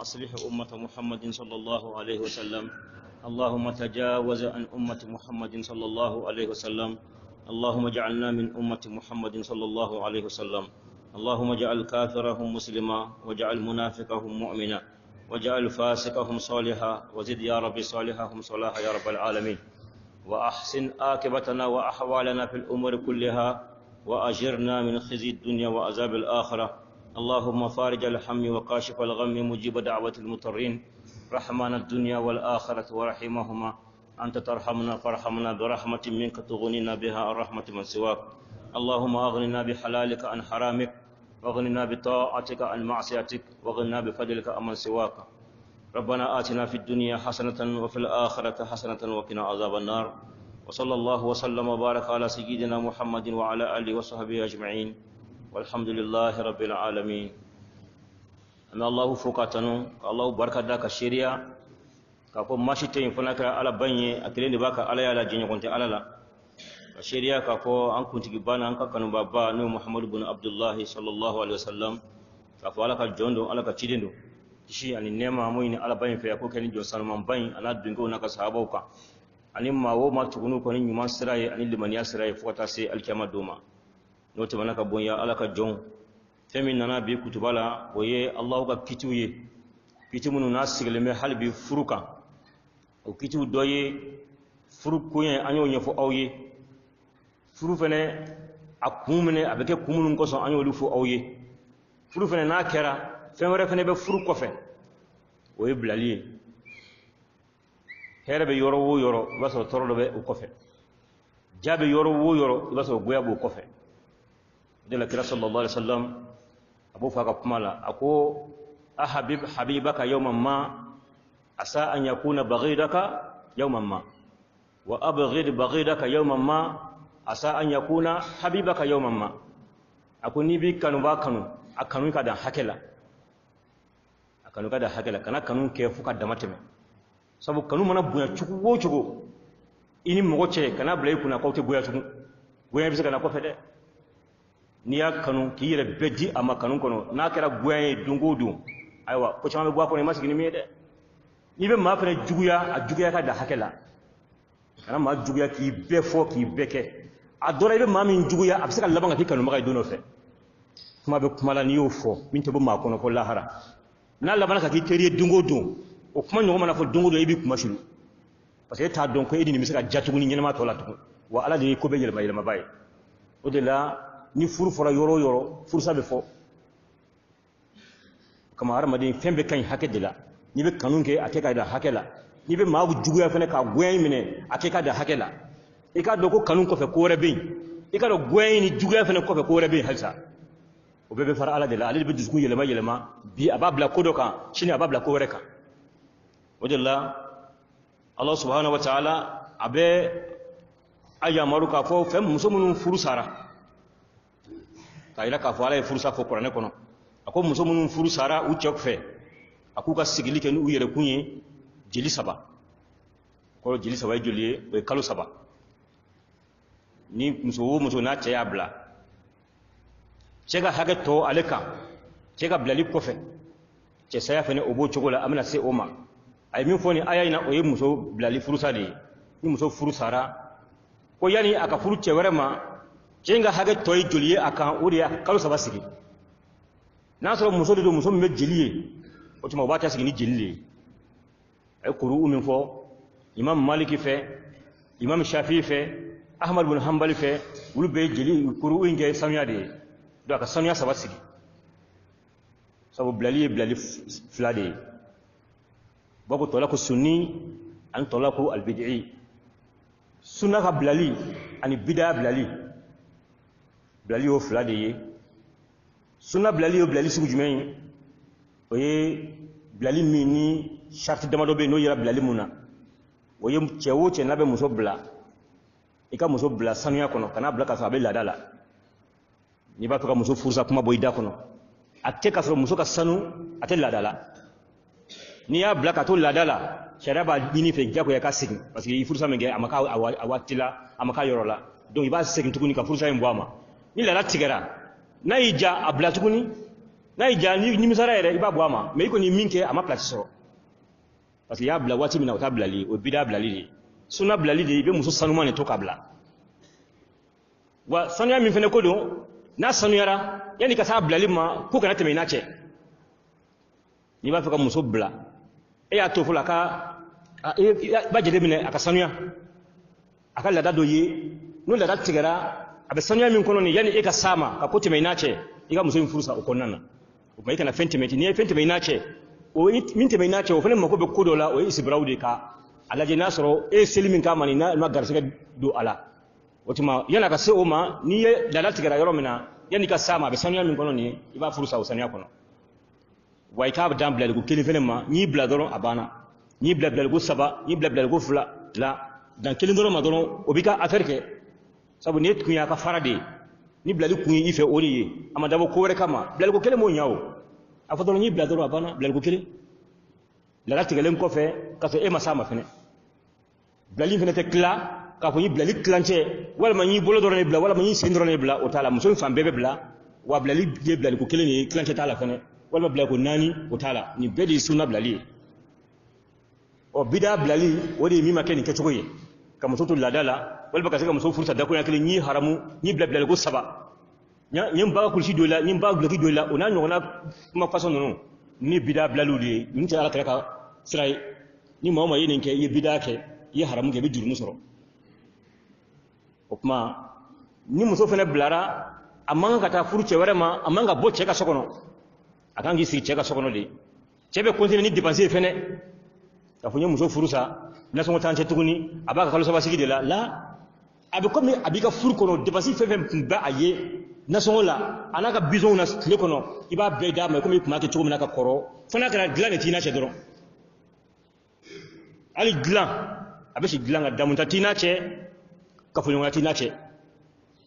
أصلح أمة محمد صلى الله عليه وسلم. اللهم تجاوز عن أمة محمد صلى الله عليه وسلم. اللهم اجعلنا من أمة محمد صلى الله عليه وسلم. اللهم اجعل كافرهم مسلما، واجعل منافقهم مؤمنا، واجعل فاسقهم صالحا، وزد يا رب صالحهم صلاحا يا رب العالمين. وأحسن عاقبتنا وأحوالنا في الأمور كلها، وأجرنا من خزي الدنيا وعذاب الآخرة. اللهم فارج الهم وكاشف الغم مجيب دعوة المضطرين، رحمن الدنيا والآخرة ورحمهما. أنت ترحمنا فارحمنا برحمة منك تغنينا بها عن رحمة من سواك. اللهم أغننا بحلالك عن حرامك، واغننا بطاعتك عن معصيتك، واغننا بفضلك عمن سواك. ربنا آتنا في الدنيا حسنة وفي الآخرة حسنة وقنا عذاب النار. وصلى الله وسلم وبارك على سيدنا محمد وعلى آله وصحبه أجمعين، والحمد لله رب العالمين. أما الله فوقاتنا الله بركة داك الشريعة كاكو ماشي تين فناك على بني أكلين باك على يالا جيني كنت على لا الشريعة كاكو أن كنت جبانا أنك كانوا بابا نو محمد بن عبد الله صلى الله عليه وسلم كاكو على كجوندو على كتشيدندو تشي يعني نعمة موين على بني في أكو كني جو سلمان بني أنا دينكو ناك صحابوكا أني ما هو ما تكونوا كوني نيمان سراي أني لمن يسراي فوتا سي الكلام دوما نوتي مناك بنيا على كجون فمن نانا بي كتبالا ويه الله كتويه كتب من الناس سلمة حال بفروكا وكتب دويه فروك كويه أنيو يفو أويه فرو فنه أكومنه أبكي كومنون كوسا أنيو لفو أويه فرو فنه ناكرا فمره فنه بفروك كفه ويه بلاليه هذا بيورو يورو بس ترى له بكفه جاب يورو يورو بس وقوي أبو كفه دل كلا صلى الله عليه وسلم أبو فاق كمالا أكو أحبب حبيبك يوما ما عسى أن يكون بغيضك يوما ما، وأبغض بغيضك يوما ما عسى أن يكون حبيبك يوما ما. أكو نبي كانوا باكنوا أكنوا كذا حكلا أكنوا كذا حكلا كنا كانوا كيف كذا ماتم سبب كانوا منا بويا تشكو تشكو إني مغوتشة كنا بلاي كنا كوتي بويا تشكو بويا بس كنا كوفده niya kanu kiyere beddi ama kanu kono na kera gwaye dungudu aywa ko chama be gwa ko ne masigi mi de ni be ma fere juguya a juguya ka da hakela kana ma juguya ki be fo ki beke a dora be ma min juguya a bisaka labanga ki kanu magay dono fe kuma be kuma la ni yo fo min to be ma kono ko lahara na labana ka ki teriye dungudu o kuma nyogo mana fo dungudu e bi kuma shiru parce que ta don ko edini misaka jatugu ni nyema to la tugu wa ala de ko be yelma baye o de la ni furu fora yoro yoro furu sabe fo kama armadin fembe kan hake dila ni be kanunke akeka da hakela ni be magu juguya fene ka gwen mine akeka da hakela e ka do ko kanun ko fe ko rebe e ka do gwen ni juguya fene ko fe ko rebe halsa o be fara ala dila ali be dusku yelema bi ababla kodoka shine ababla ko reka wajalla Allah subhanahu wa ta'ala abe aya maruka fo fem musomun furu sara kayira ka fo ala furu sa fo Qur'an kono ako muso munun furu sara u cok fe aku ka sigili ken u yere kunye jeli saba ko jeli saba joliye o kalu saba ni muso na caya bla cega haga to aleka cega blali ko fe ce saya fene obo chogola amna se oma ay min foni aya ina o ye muso blali furu sa de ni muso furu sara ko yani aka furu ce werema cenga haga to joliye aka uriya kalu saba sigi nasoro muso de muso me jeliye o tuma wata sigi ni jeliye ay quru min fo imam maliki fe imam shafi'i fe ahmad bin hanbali fe wulu be jeli quru inge samya de do aka samya saba sigi sabu blali flade bako tola ko sunni an tola ko al bid'i sunna ka blali ani bid'a blali o flade sunna blali o blali sugu jumɛn o ye blali min ni charte damadɔ bɛ n'o yɛrɛ blali mun na o ye cɛ o cɛ n'a bɛ muso bila i ka muso bila sanuya kɔnɔ kana bila ka sɔrɔ a bɛ laada la n'i b'a fɛ ka muso furusa kuma bɔ i da kɔnɔ a tɛ ka sɔrɔ muso ka sanu a tɛ laada la n'i y'a bila ka to laada la sariya b'a ɲini fɛ diyagoya ka segin parce que i furusa min kɛ a ma k'a a waati la a ma k'a yɔrɔ la donc i b'a segin tuguni ka furusa in bɔ a ma ni laada tigɛra n'a y'i ja a bila tuguni n'a yi ja ni misara yɛrɛ i b'a bɔ a ma mais i kɔni min kɛ a ma place sɔrɔ parce que i y'a bila waati min na o t'a bilali o bida bilali de sunna bilali de i bɛ muso sanuma de to k'a bila wa sanuya min fana ko don n'a sanuyara yanni ka taa bilali ma ko kana tɛmɛ i n'a cɛ n'i b'a fɛ ka muso bila e y'a to fɔlɔ a ka i b'a jateminɛ a ka sanuya a ka laada dɔ ye n'o laada tigɛra a bɛ sanuya min kɔnɔ nin yanni e ka s'a ma ka ko tɛmɛ i n'a cɛ i ka muso in furu sa o kɔnɔna na o tuma i kana fɛn tɛmɛ ten n'i ye fɛn tɛmɛ i n'a cɛ o min tɛmɛ i n'a cɛ o fana mako bɛ ko dɔ la o ye isibiraw de ka a lajɛ n'a sɔrɔ e ye seli min k'a ma nin n'a ma garisɛgɛ don a la o tuma yanni a ka se o ma n'i ye laada tigɛra yɔrɔ min na yanni ka s'a ma a bɛ sanuya min kɔnɔ nin ye i b'a furu sa o sanuya kɔnɔ wa i k'a dan bilaliku kelen fana ma n'i bila dɔrɔn a banna n'i bila bilaliku 3 n'i bila bilaliku 2 la dan kelen dɔrɔn ma dɔrɔn o b'i ka affaire kɛ sabu ne tun y'a ka fara de ye ni bilali kun ye i fɛ o de ye a ma dabɔ ko wɛrɛ kama bilaliku kelen m'o ɲa o a fɔ dɔrɔn n'i bila dɔrɔn a banna bilaliku kelen laada tigɛlen kɔfɛ ka sɔrɔ e ma s'a ma fɛnɛ bilali fɛnɛ tɛ tila k'a fɔ n ye bilali tilancɛ walima n y'i bolo dɔrɔn de bila walima n y'i sen dɔrɔn de bila o t'a la muso in fan bɛɛ bɛ bila wa bilali ye bilaliku kelen de ye tilancɛ t'a la fɛnɛ walima bilaliku 4 o t'a la nin bɛɛ de ye sunna bilali ye ɔ bida bilali o de ye min ma kɛ nin kɛcogo ye ka muso to laada la walima ka se ka muso furu sa dakuruɲa kelen n'i haramu n'i bila bilaliku 3 n ye n ba kulusi don i la n ye n ba duloki don i la o n'a ɲɔgɔnna kuma façon ninnu ni bida bilaliw de ye nin tɛ ala kɛra ka sira ye ni maa o maa ye nin kɛ i ye bida kɛ i ye haramu kɛ i bɛ jurumu sɔrɔ o tuma ni muso fana bilara a man kan ka taa furu cɛ wɛrɛ ma a man kan ka bɔ cɛ ka so kɔnɔ a kan k'i sigi cɛ ka so kɔnɔ de cɛ bɛ continuer ni dépense ye fɛnɛ k'a fɔ n ye muso furu sa nasɔngɔ t'an cɛ tuguni a b'a ka kalo 3 sigi de la a bɛ komi a b'i ka furu kɔnɔ dépense fɛn fɛn tun bɛ a ye nasɔngɔ la a n'a ka besoin na tile kɔnɔ i b'a bɛɛ d'a ma komi i tun b'a kɛ cogo min na ka kɔrɔ fo n'a kɛra dilan de t'i n'a cɛ dɔrɔn hali dilan a bɛ si dilan ka damunta t'i n'a cɛ kafoɲɔgɔnya t'i n'a cɛ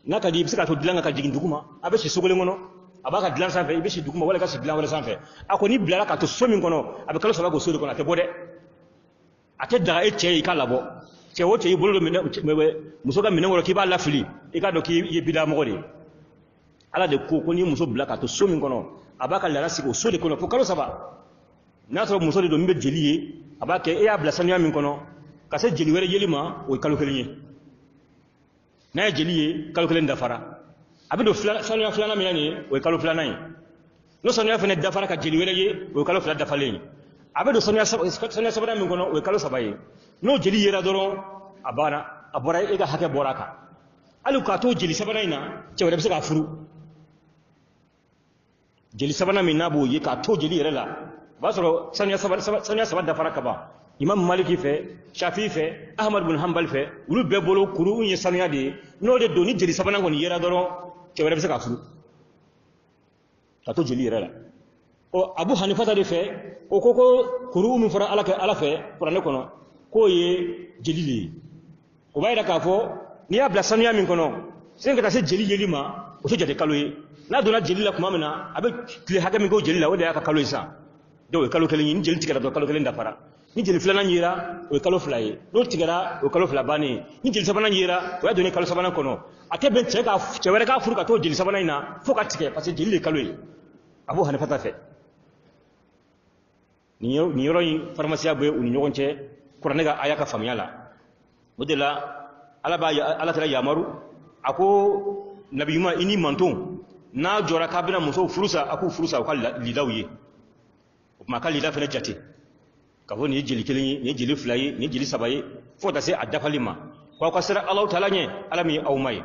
n'a ka di i bɛ se k'a to dilan ka jigin dugu ma a bɛ si sogolen kɔnɔ a b'a ka dilan sanfɛ i bɛ si dugu ma wala i ka si dilan wɛrɛ sanfɛ a ko n'i bilara k'a to so min kɔnɔ a bɛ kalo 3 k'o so de kɔnɔ a tɛ bɔ dɛ a tɛ daga e cɛ ye i k'a labɔ cɛ o cɛ y'i bolo don muso ka minɛn kɔrɔ k'i b'a lafili i k'a dɔn k'i ye bida mɔgɔ de ye ala de ko n'i ye muso bila k'a to so min kɔnɔ a b'a ka laada sigi o so de kɔnɔ fo kalo 3 n'a sɔrɔ muso de don min bɛ jeli ye a b'a kɛ e y'a bila sanuya min kɔnɔ ka se jeli wɛrɛ yeli ma o ye kalo 1 ye n'a ye jeli ye kalo 1 dafara a bɛ don sanuya filanan min na nin ye o ye kalo 2nan ye n'o sanuya fana dafara ka jeli wɛrɛ ye o ye kalo 2 dafalen ye a bɛ don sanuya 3nan min kɔnɔ o ye kalo 3 ye n'o jeli yera dɔrɔn a banna a bɔra e ka hakɛ bɔra a kan hali k'a to jeli 3nan in na cɛ wɛrɛ bɛ se k'a furu jeli 3nan min n'a b'o ye k'a to jeli yɛrɛ la o b'a sɔrɔ sanuya 3 dafara ka ban imam maliki fɛ shafi fɛ ahmad bin hanbal fɛ olu bɛɛ bolo kuru ye sanuya de ye n'o de don ni jeli 3nan kɔni yera dɔrɔn cɛ wɛrɛ bɛ se k'a furu k'a to jeli yɛrɛ la ɔ abu hanifata de fɛ o ko kuru min fɔra ala fɛ kuranɛ kɔnɔ k'o ye jeli de ye o b'a yira k'a fɔ n'i y'a bila sanuya min kɔnɔ sen ka taa se jeli yeli ma o tɛ jate kalo ye n'a donna jeli la tuma min na a bɛ tile hakɛ min k'o jeli la o de y'a ka kalo ye sisan donc o ye kalo 1 ye ni jeli tigɛra dɔrɔn kalo 1 dafara ni jeli 2nan yera o ye kalo 2 ye n'o tigɛra o ye kalo 2 bannen ye ni jeli 3nan yera o y'a donné kalo 3nan kɔnɔ a tɛ bɛn cɛ wɛrɛ k'a furu ka t'o jeli 3nan in na fo ka tigɛ parce que jeli de ye kalo ye abu hanifata fɛ nin yɔrɔ in faramasiya bɛ u ni ɲɔgɔn cɛ kuranɛ ka aya ka faamuya la o de la ala tɛra yamaru a ko nabi ɲuman i ni mantonw n'a jɔra k'a bɛna musow furu sa a k'u furu sa u ka lidaw ye o tuma a ka lida fana jate k'a fɔ nin ye jeli 1 ye nin ye jeli 2 ye nin ye jeli 3 ye fo ka taa se a dafali ma k'aw ka siran alahu taala ɲɛ ala min ye aw ma ye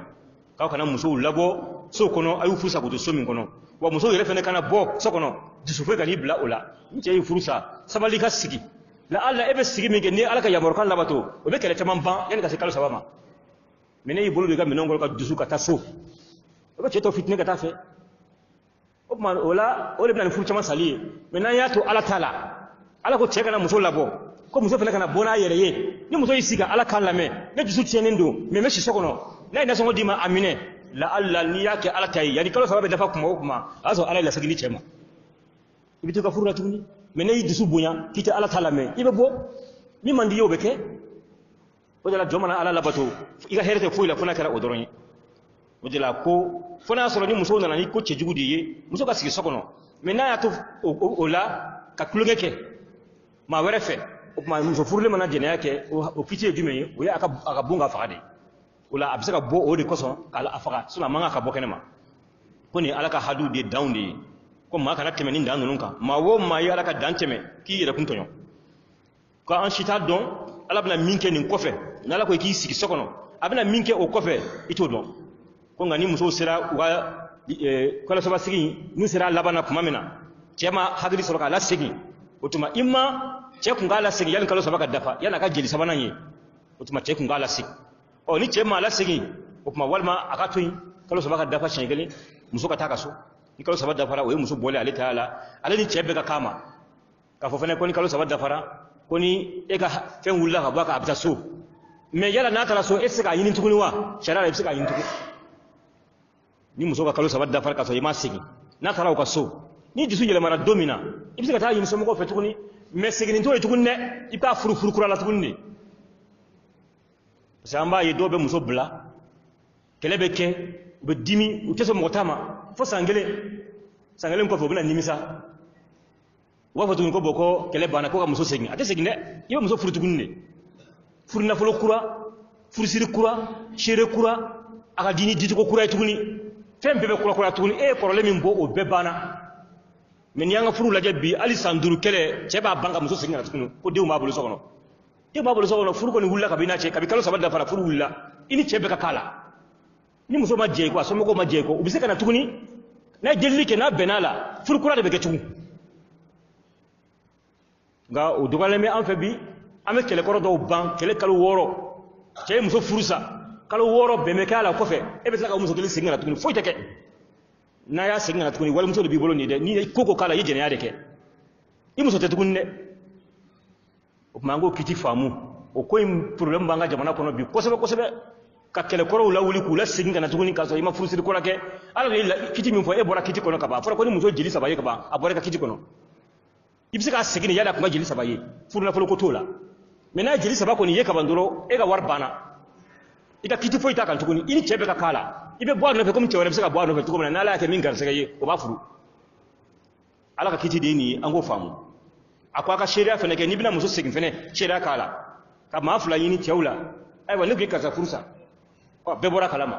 k'aw kana musow labɔ so kɔnɔ a y'u furu sa k'u to so min kɔnɔ wa musow yɛrɛ fana kana bɔ so kɔnɔ dusu foyi ka n'i bila o la ni cɛ y'i furu sa sabali ka sigi la ala e bɛ sigi min kɛ ni ala ka yamarukan labato o bɛ kɛlɛ caman ban yanni ka se kalo 3 ma mais ne y'i bolo don i ka minɛnw kɔrɔ ka dusu ka taa so o bɛ cɛ tɔ fitini ka taa fɛ o tuma o la o de bɛna ni furu caman sali ye mais n'an y'a to ala ta la ala ko cɛ kana muso labɔ ko muso fana kana bɔ n'a yɛrɛ ye ni muso y'i sigi ka ala kan lamɛn ne dusu tiɲɛnen don mais n bɛ si so kɔnɔ n'a ye nasɔngɔ d'i ma a minɛ la ala n'i y'a kɛ ala ta ye yanni kalo 3 bɛ dafa kuma o kuma o y'a sɔrɔ ala ye lasegin di cɛ ma i bɛ to ka furu la tuguni mais ne y'i dusu bonya k'i tɛ ala ta lamɛn i bɛ bɔ min man di ye o bɛ kɛ o de la jɔn mana ala labato i ka hɛrɛ tɛ foyi la fo n'a kɛra o dɔrɔn ye o de la ko fo n'a sɔrɔ ni muso nana ni ko cɛjugu de ye muso ka sigi so kɔnɔ maintenant ya to o la ka kuloge ke ma were fe o ma muso furule mana jene yake o kiti jume o ya aka bunga faade wala abisa ka bo o de koso kala afaka suna manga ka bo kenema koni alaka hadu de down de ko ma kana teme ni ndanu nunka ma wo ma yi alaka danteme ki yere kuntonyo ko an shita don ala bna minke nin kofe nala ko ki sigi sokono abna minke o kofe ito don ko ngani muso sira wa ko la soba sigi nu sira labana kuma mina cema hagri soroka la sigi otuma imma ce kun gala sigi yan kalo soba ka dafa yana ka jeli sabana yi otuma ce kun gala sigi o ni cema la sigi otuma walma aka tuyi kalo soba ka dafa shengeli muso ka taka so ni kalo sabar da fara waye musu bole ali taala ala ni chebe ka kama ka fo fene ko ni kalo sabar da fara ko ni e ka fen wulla ka baka abta so me yala na tara so e sika yinin tukuni wa sharara e sika yinin tukuni ni muso ka kalo sabar da fara ka so yima sigi na tara ka so ni disu yele mara domina e sika ta yin so mo ko fe tukuni me sigi ni to e tukuni ne e ka furu furu kura la tukuni ni samba ye dobe muso bla kelebe ke be dimi u teso mo tama fo sangele ko fo bina nimisa wa fo tun ko boko kele bana ko ka muso segni ate segni de ibe muso furu tugunne furu na folo kura furu siri kura shere kura aka dini diti ko kura tuguni fem bebe kura tuguni e korole min bo o be bana men yanga furu laje bi ali sanduru kele cheba banga muso segni na tuguni ko dew ma bulu sokono furu ko ni wulla ka bina che ka bi kalo sabada fara furu wulla ini chebe ka kala ni muso ma je ko asomo ko ma je ko ubise kana tuguni na jelli ke na benala fur kura de be ketu nga o dogale me an fe bi ame kele koro do ban kele kalu woro che muso furusa kalu woro be me kala ko fe e be saka muso kele singa tuguni foi teke na ya singa tuguni wala muso de bi bolo ni de ni koko kala yije ne ya de ke i muso te tuguni ne o mango kiti famu o ko im problem banga jamana kono bi ko sebe ka kele koro la wuli kula singa na tuguni ka so ima furusiri ko lake ala ni kiti min fo e bora kiti kono ka ba fora ko ni muso jili sabaye ka ba abore ka kiti kono ibisi ka sigini yada ko jili sabaye furu na folo ko tola mena jili sabako ni ye ka bandoro e ga war bana ita kiti fo ita kan tuguni ini chebe ka kala ibe bo no fe ko mi chewre bisa ka bo no fe tuguni na la ke min gar sege o ba furu ala ka kiti de ni ango famu akwa ka sheria fene ke ni bina muso sigin fene sheria kala ka ma fula yini chewla ay wala ke ka za fursa o be bora kalama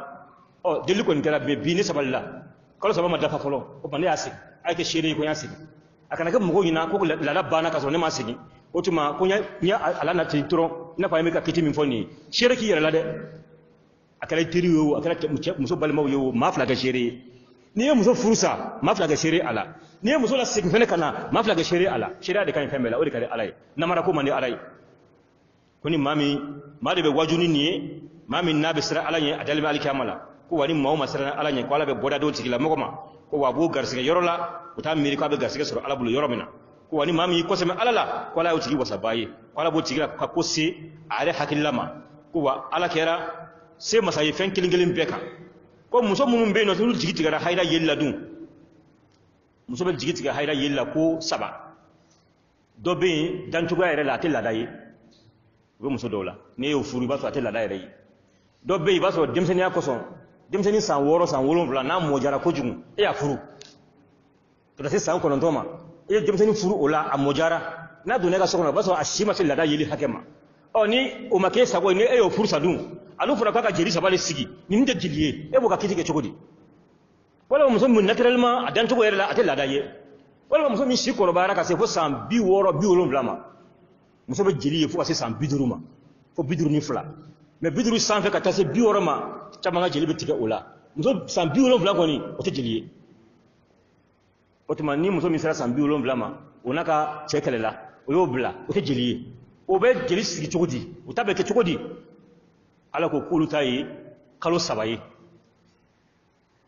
o deli ko ngara be bi ni saballa kala sabama dafa folo o bande yasi ay ke shere ko yasi akana ke mugo yina ko la bana ka so ne ma sigi o tuma ko nya ala na tintro na fa mi ka kiti min foni shere ki yara la de akala tiriwo akala muso balma yo ma fla ga shere ni ye muso furusa ma fla ga shere ala ni ye muso la sigi fene kana ma fla ga shere ala shere de kan femela o de kare alai namara ko mani alai koni mami ma de be wajuni ni mami nabe sira alanye adalbe alkamala ko wani mawma sira alanye ko ala be boda do tigila mogoma ko wabu garsige yorola uta miri ko be garsige sura ala bulu yoromina ko wani mami ko sema alala ko ala utigi wasabaye ko ala bo tigila ka kosi are hakillama ko wa ala kera se masayi fen kilingelin beka ko muso mum be no tulu tigi tigara hayra yella dum muso be tigi tigara hayra yella ko saba do be dan tuga yere la tilla dai go muso dola ne yo furu ba so atilla dai rei do be ba so demseni akoso demseni san woro san wolon vla na mo jara ko jugu e ya furu to da se san ko non toma e demseni furu ola a mo jara na do ne ga so ko ba so ashima tilla dai yeli hakema o ni o make sa ko ni e yo furu sadun alu fura ka jeri sabale sigi ni nde jiliye e bo ka kiti ke chogodi wala muso mun naturellement adan to yere la atilla dai wala muso mi shi ko baraka se fo san bi woro bi wolon vla ma muso be jiliye fo se san biduruma fo biduru ni fula mais biduru sanfɛ ka taa se 60 ma caman ka jeli bɛ tigɛ o la muso san 70 kɔni o tɛ jeli ye o tuma ni muso min sera san 70 ma o n'a ka cɛ kɛlɛla o y'o bila o tɛ jeli ye o bɛ jeli sigi cogo di o ta bɛ kɛ cogo di ala ko k'olu ta ye kalo 3 ye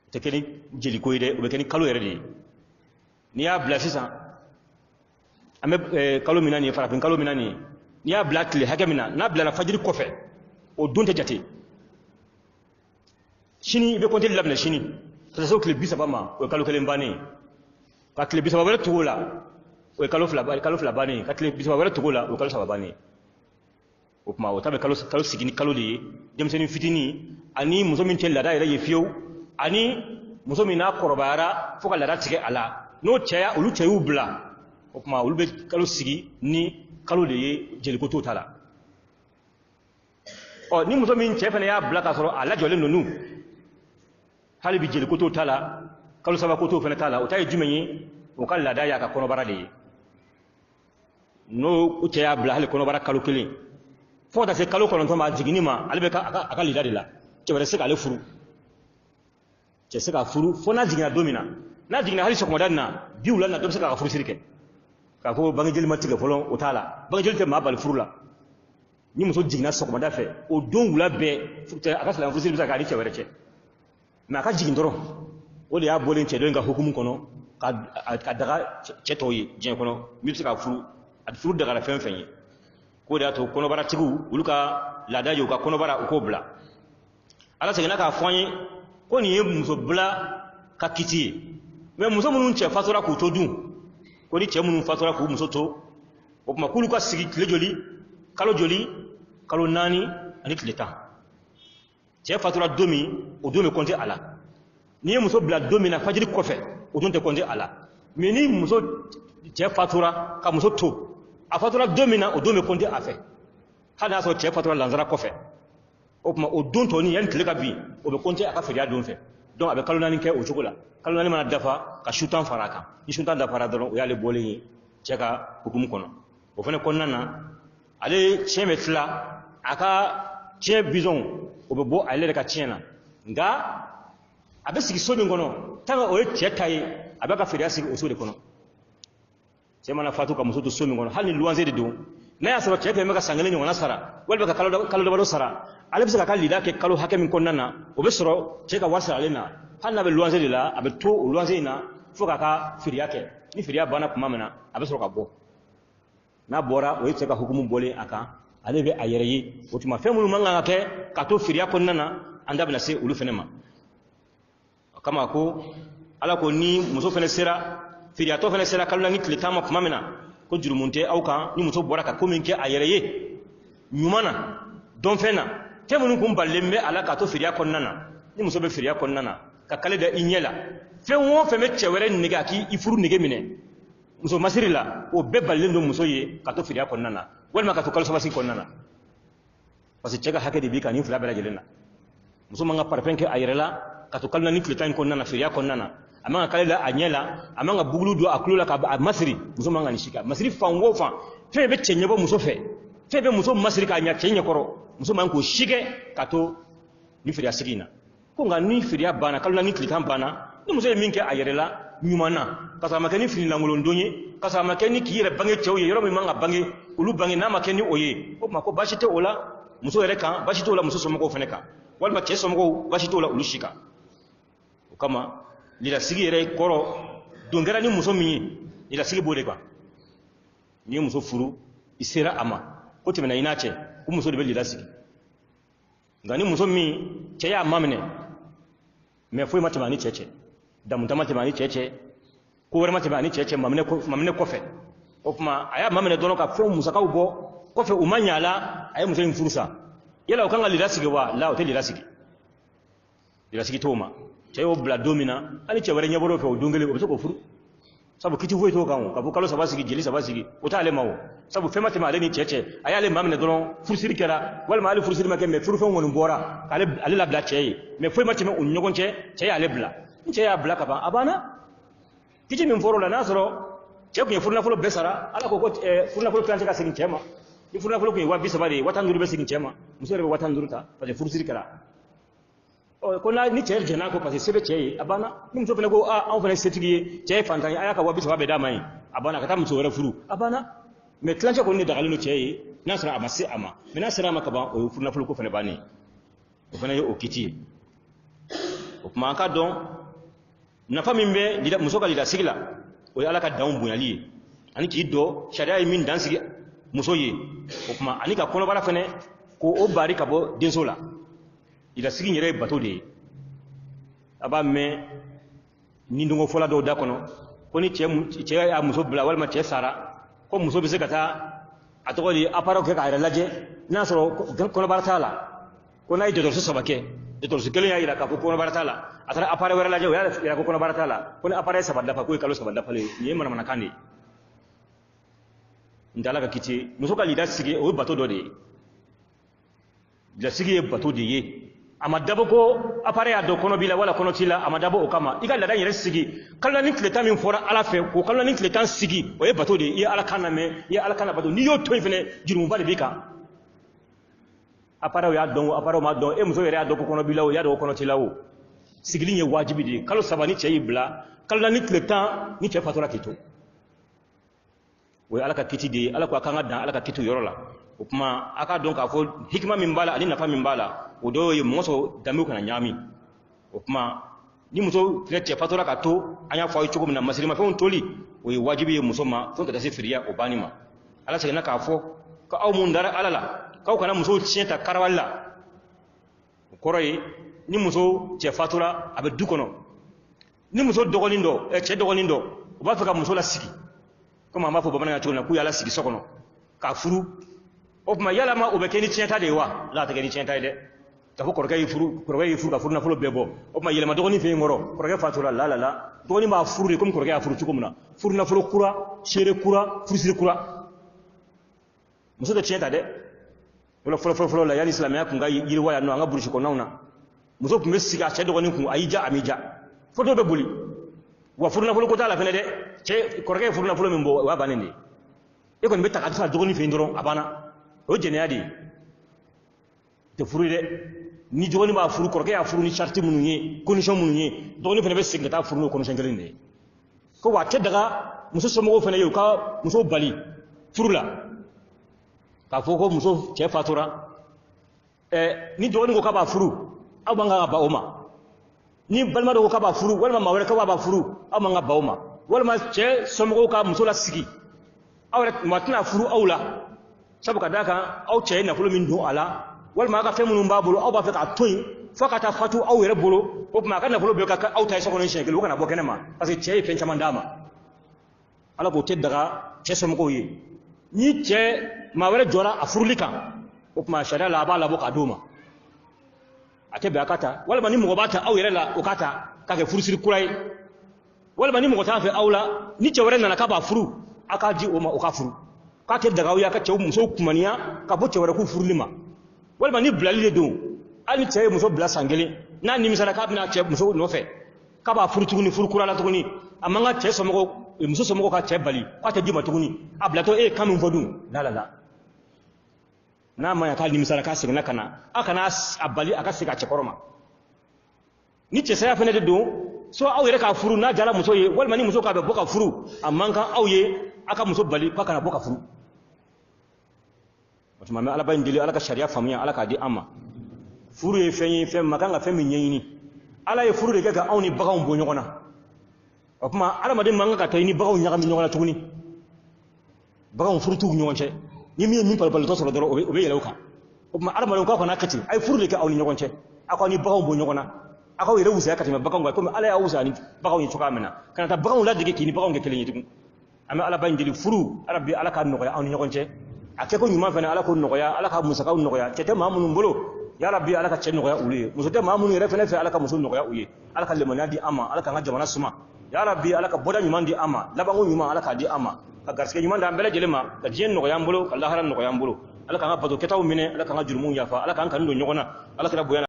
o tɛ kɛ ni jeli ko ye dɛ o bɛ kɛ ni kalo yɛrɛ de ye n'i y'a bila sisan an bɛ kalo min na nin ye farafin kalo min na nin ye n'i y'a bila tile hakɛ min na n'a bilala fajiri kɔfɛ o don tɛ jate sini i bɛ compter labɛn sini ka taa se o tile 30 ma o ye kalo 1 bannen ka tile 30 wɛrɛ tugu o la o ye kalo 2 bannen ka tile 30 wɛrɛ tugu o la o ye kalo 3 bannen o tuma o ta bɛ kalo sigi ni kalo de ye denmisɛnnin fitinin ani muso min tɛ laada yɛrɛ ye fiyewu ani muso min n'a kɔrɔbayara fo ka laada tigɛ a la n'o cɛya olu cɛ y'u bila o kuma olu bɛ kalo sigi ni kalo de ye jeliko to ta la ni muso min cɛ fana y'a bila ka sɔrɔ a lajɔlen ninnu hali bi jeliko to ta la kalo saba ko to fana ta la o ta ye jumɛn ye o ka laada y'a ka kɔnɔbara de ye n'o cɛ y'a bila hali kɔnɔbara kalo kelen fo ka taa se kalo 9 ma jiginni ma ale bɛ a ka laada de la cɛ wɛrɛ se k'ale furu cɛ se ka furu fo n'a jiginna don min na n'a jiginna hali sɔgɔmada in na bi wula in na dɔ bɛ se k'a ka furusiri kɛ k'a fɔ bange jeli ma tigɛ fɔlɔ o t'a la bange jeli tɛ maa bali furu la ni muso jiginna sɔgɔmada fɛ o don wula bɛɛ a ka silamɛ furusiri bɛ se k'a di cɛ wɛrɛ cɛ mais a ka jigin dɔrɔn o de y'a bɔlen cɛ dɔ in ka hukumu kɔnɔ ka daga cɛ tɔw ye diɲɛ kɔnɔ min bɛ se ka furu a furu dagara fɛn fɛn ye k'o de y'a to kɔnɔbaratigiw olu ka laada ye u ka kɔnɔbara u k'o bila ala seginna k'a fɔ an ye ko nin ye muso bila ka kiti ye mais muso minnu cɛ fatura k'u to dun ko ni cɛ minnu fatura k'u muso to o kuma k'olu ka sigi tile joli kalo 4 ani tile 10 cɛ fatura don min o don bɛ compter a la n'i ye muso bila don min na fajiri kɔfɛ o don tɛ compter a la mais ni muso cɛ fatura ka muso to a fatura don min na o don bɛ compter a fɛ hali n'a sɔrɔ cɛ fatura lansara kɔfɛ o kuma o don tɔ ni yanni tile ka bin o bɛ compter a ka feriya don fɛ donc a bɛ kalo 4 kɛ o cogo la kalo 4 mana dafa ka su 10 fara a kan ni su 10 dafara dɔrɔn o y'ale bɔlen ye cɛ ka hukumu kɔnɔ o fana kɔnɔna na ale tiɲɛ bɛ tila a ka tiɲɛ bison o bɛ bɔ ale yɛrɛ ka tiɲɛ na nka a bɛ sigi so min kɔnɔ tant que o ye cɛ ta ye a bɛ ka feriya sigi o so de kɔnɔ cɛ mana fatu ka muso to so min kɔnɔ hali ni luwanse de don n'a y'a sɔrɔ cɛ fɛn bɛ ka san 1 ɲɔgɔnna sara walima ka kalo damadɔ sara ale bɛ se ka ka lida kɛ kalo hakɛ min kɔnɔna na o bɛ sɔrɔ cɛ ka wari sara ale na hali n'a bɛ luwanse de la a bɛ to o luwanse in na fo k'a ka feriya kɛ ni feriya banna tuma min na a bɛ sɔrɔ ka bɔ n'a bɔra o ye cɛ ka hukumu bɔlen a kan ale bɛ a yɛrɛ ye o tuma fɛn minnu man kan ka kɛ ka to feriya kɔnɔna na an da bɛna se olu fana ma o kama ko ala ko ni muso fana sera feriyatɔ fana sera kalo 4 ni tile 10 ma tuma min na ko jurumun tɛ aw kan ni muso bɔra ka ko min kɛ a yɛrɛ ye ɲuman na dɔnfɛn na fɛn minnu kun balilen bɛ a la k'a to feriya kɔnɔna na ni muso bɛ feriya kɔnɔna na ka kale da i ɲɛ la fɛn o fɛn bɛ cɛ wɛrɛ nege a k'i furu nege minɛ muso masiri la o bɛɛ balilen don muso ye ka to feriya kɔnɔna na walima ka to kalo 3 sigi kɔnɔna na parce que cɛ ka hakɛ de b'i kan nin fila bɛɛ lajɛlen na muso man ka parfɛn kɛ a yɛrɛ la ka to kalo 4 ni tile 10 kɔnɔna na feriya kɔnɔna na a man ka kale da a ɲɛ la a man ka bugulu don a tulo la ka masiri muso man ka nin si kan masiri fan o fan fɛn bɛ cɛ ɲɛbɔ muso fɛ fɛn bɛ muso masiri k'a ɲɛ cɛ ɲɛkɔrɔ muso man k'o si kɛ ka to ni feriya sigi in na ko nka ni feriya banna kalo 4 ni tile 10 banna ni muso ye min kɛ a yɛrɛ la ɲuman na ka sɔrɔ a ma kɛ ni fini lankolondon ye ka sɔrɔ a ma kɛ ni k'i yɛrɛ bange cɛw ye yɔrɔ min man ka bange olu bange n'a ma kɛ ni o ye o tuma ko baasi tɛ o la muso yɛrɛ kan baasi t'o la muso somɔgɔw fana kan walima cɛ somɔgɔw baasi t'o la olu si kan o kama lidasigi yɛrɛ kɔrɔ don kɛra ni muso min ye lidasigi b'o de kan n'i ye muso furu i sera a ma ko tɛmɛna i n'a cɛ ko muso de bɛ lidasigi nka ni muso min cɛ y'a maminɛ mais foyi ma tɛmɛ ani cɛ cɛ damunta ma tɛmɛ ani cɛ cɛ ko wɛrɛ ma tɛmɛ ani cɛ cɛ maminɛ kɔfɛ o tuma a y'a maminɛ dɔrɔn ka fɛn musakaw bɔ kɔfɛ u ma ɲɛ a la a ye muso in furu sa yala o kan ka lidasigi wa la o tɛ lidasigi t'o ma cɛ y'o bila don min na hali cɛ wɛrɛ ɲɛbɔr'o fɛ o don kelen o bɛ se k'o furu sabu kiti foyi t'o kan o ka fɔ kalo 3 sigi jeli 3 sigi o t'ale ma o sabu fɛn ma tɛmɛ ale ni cɛ cɛ a y'ale maa minɛ dɔrɔn furusiri kɛra walima ale furusiri ma kɛ mais furufɛn kɔni bɔra k'ale labila cɛ ye mais foyi ma tɛmɛ u ni ɲɔgɔn cɛ cɛ y'ale bila ni cɛ y'a bila ka ban a banna kiti min fɔr'o la n'a sɔrɔ cɛ tun ye furunafolo bɛɛ sara ala ko furunafolo kilancɛ ka segin cɛ ma ni furunafolo tun ye 30 de ye 50 bɛ segin cɛ ma muso yɛrɛ bɛ 50 ta parce que furusiri kɛra ko ni cɛ jɛn'a ko parce que se bɛ cɛ ye a banna ni muso fana ko anw fana ye setigi ye cɛ ye fantan ye a y'a ka 30 bɛɛ d'a ma ye a banna ka taa muso wɛrɛ furu a banna mais kilancɛ kɔni de dagalen don cɛ ye n'a sɔrɔ a ma se a ma mais n'a sera a ma ka ban o ye furunafolo ko fana bannen o fana ye o kiti ye o tuma an ka dɔn nafa min bɛ muso ka lidasigi la o ye ala ka danw bonyali ye ani k'i dɔ sariya ye min dan sigi muso ye o tuma ani ka kɔnɔbara fana k'o bari ka bɔ denso la lidasigi yɛrɛ ye bato de ye a b'a mɛn ni dongo fɔla dɔw da kɔnɔ ko ni cɛ y'a muso bila walima cɛ sara ko muso bɛ se ka taa a tɔgɔ de appareil kɛ k'a yɛrɛ lajɛ n'a sɔrɔ kɔnɔbara t'a la ko n'a ye dɔgɔtɔrɔso 3 kɛ to sikelen ya ira ka ko kono baratala atara apare wala jaw ya ira ko kono baratala ko apare sabanda fa ko kalo sabanda fa le ni mana mana kani ndala ka kiti muso ka lida sigi o bato do de la sigi bato de ye amadabo ko apare ya do kono bila wala kono tila amadabo o kama iga la da yere sigi kala ni kleta min fora ala fe ko kala ni kleta sigi o ye bato de ye ala kana me ye ala kana bato ni yo to fene jirum bale bika apare ya dongo apare ma don e muso yere ya do kono bila o ya do kono tila o sigili ye wajibi de kalo sabani che ibla kala ni kleta ni che fatora kito o ala ka kiti de ala ko kanga dan ala ka kitu yorola o kuma aka don ka fo hikma min bala ali nafa min bala o do ye moso damu kana nyami o kuma ni muso trete fatora ka to anya fo chugo na maslima fe on toli o ye wajibi ye muso ma fon ta sifiriya o banima ala se na ka fo ka aw mun dara alala ka kana muso tienta karawalla koroyi ni muso che fatora abe dukono ni muso dogonindo e che dogonindo o ba fe ka muso la sigi comme ma fo bamana chona ku yala sigi sokono ka furu o kuma yala ma o be keni tienta de wa la ta keni tienta de ta ko korga yi furu ka furu na fulo bebo o kuma yela ma dogoni fe ngoro korga fatura la la la dogoni ma furu de comme korga furu chuko muna furu na fulo kura shere kura furu sire kura muso de tienta de wala folo la yani islamia kunga yiri waya no anga burushi ko nauna muso kumbe siga che dogoni ku ayija amija foto be buli wa furu na fulo ko tala fene de che korga furu na fulo mimbo wa banene e ko ni beta ka dogoni fe ndoro abana o jene adi te furu de ni dogoni ba furu korga ya furu ni charte munu nye condition munu nye dogoni fene be siga ta furu no condition gelinde ko wa te daga muso somo fene yo ka muso bali furu la ka foko muso che fatura ni dogoni ko ka ba furu abanga ba oma ni balma do ka ba furu wala ma wala ka ba furu amanga ba oma wala ma che somo ka muso la sigi awre matna furu aula sabuka daka au che na fulo min do ala wala ma ka fe munum babulu au ba fe ka toy fakata fatu au yere bolo o ma ka na fulo be ka au tay sokono shekelu kana bo kenema parce que che fen chamandama ala bo te daga che somo ko yi ni che ma wala jora afurlika o ma shara la ba la bo ka doma ate be akata wala mani mo bata au yere la okata ka ke furusiri kurai wala mani mo ta fe aula ni che wala na ka ba furu aka ji o ma o ka furu ka ke daga ya ka che muso kumaniya ka bo che wala ku furulima wala mani blali do ani che muso bla sangele na ni misala ka na che muso no fe ka ba furu tuguni furu kurala tuguni amanga che so mo muso so mo ka che bali ka te jima tuguni ablato e kamun fodu la la la na ma ya ka ni misala ka signa kana aka na abali aka siga che koroma ni che saya fene de do so aw yere ka furu na jala muso ye wala mani muso ka be boka furu amanga aw ye aka muso bali ka kana boka furu wato mama ala bayin dili ala ka sharia famiya ala ka di amma furu ye fen makanga fen min yini ala ye furu de ga aw ni bagaw bo nyogona o kuma ala madin manga ka tay ni bagaw nyaga mi nyogona tuguni bagaw furu tu nyogonche ni mi pal to so do o be yelawka o kuma ala madin ka na kati ay furu de ga aw ni nyogonche akwa ni bagaw bo nyogona akaw yere wusa kati bagaw ngwa ko ala ya wusa ni bagaw ni choka mena kana ta bagaw la de ki ni bagaw ngekele ni tugun ama ala bayin dili furu arabi ala ka no ko aw ni nyogonche ake ko nyuma fana ala ko nogoya ala ka musaka nogoya tete mamun mbolo ya rabbi ala ka cenno goya uliye musote mamun yere fana fe ala ka musul nogoya uliye ala ka lemana di ama ala ka ngajamana suma ya rabbi ala ka boda nyuma di ama labango nyuma ala ka di ama ka garske nyuma da mbele jelema ka jien nogoya mbolo ka laharan nogoya mbolo ala ka ngabato ketaw mine ala ka ngajurmun yafa ala ka kan do nyogona ala ka boya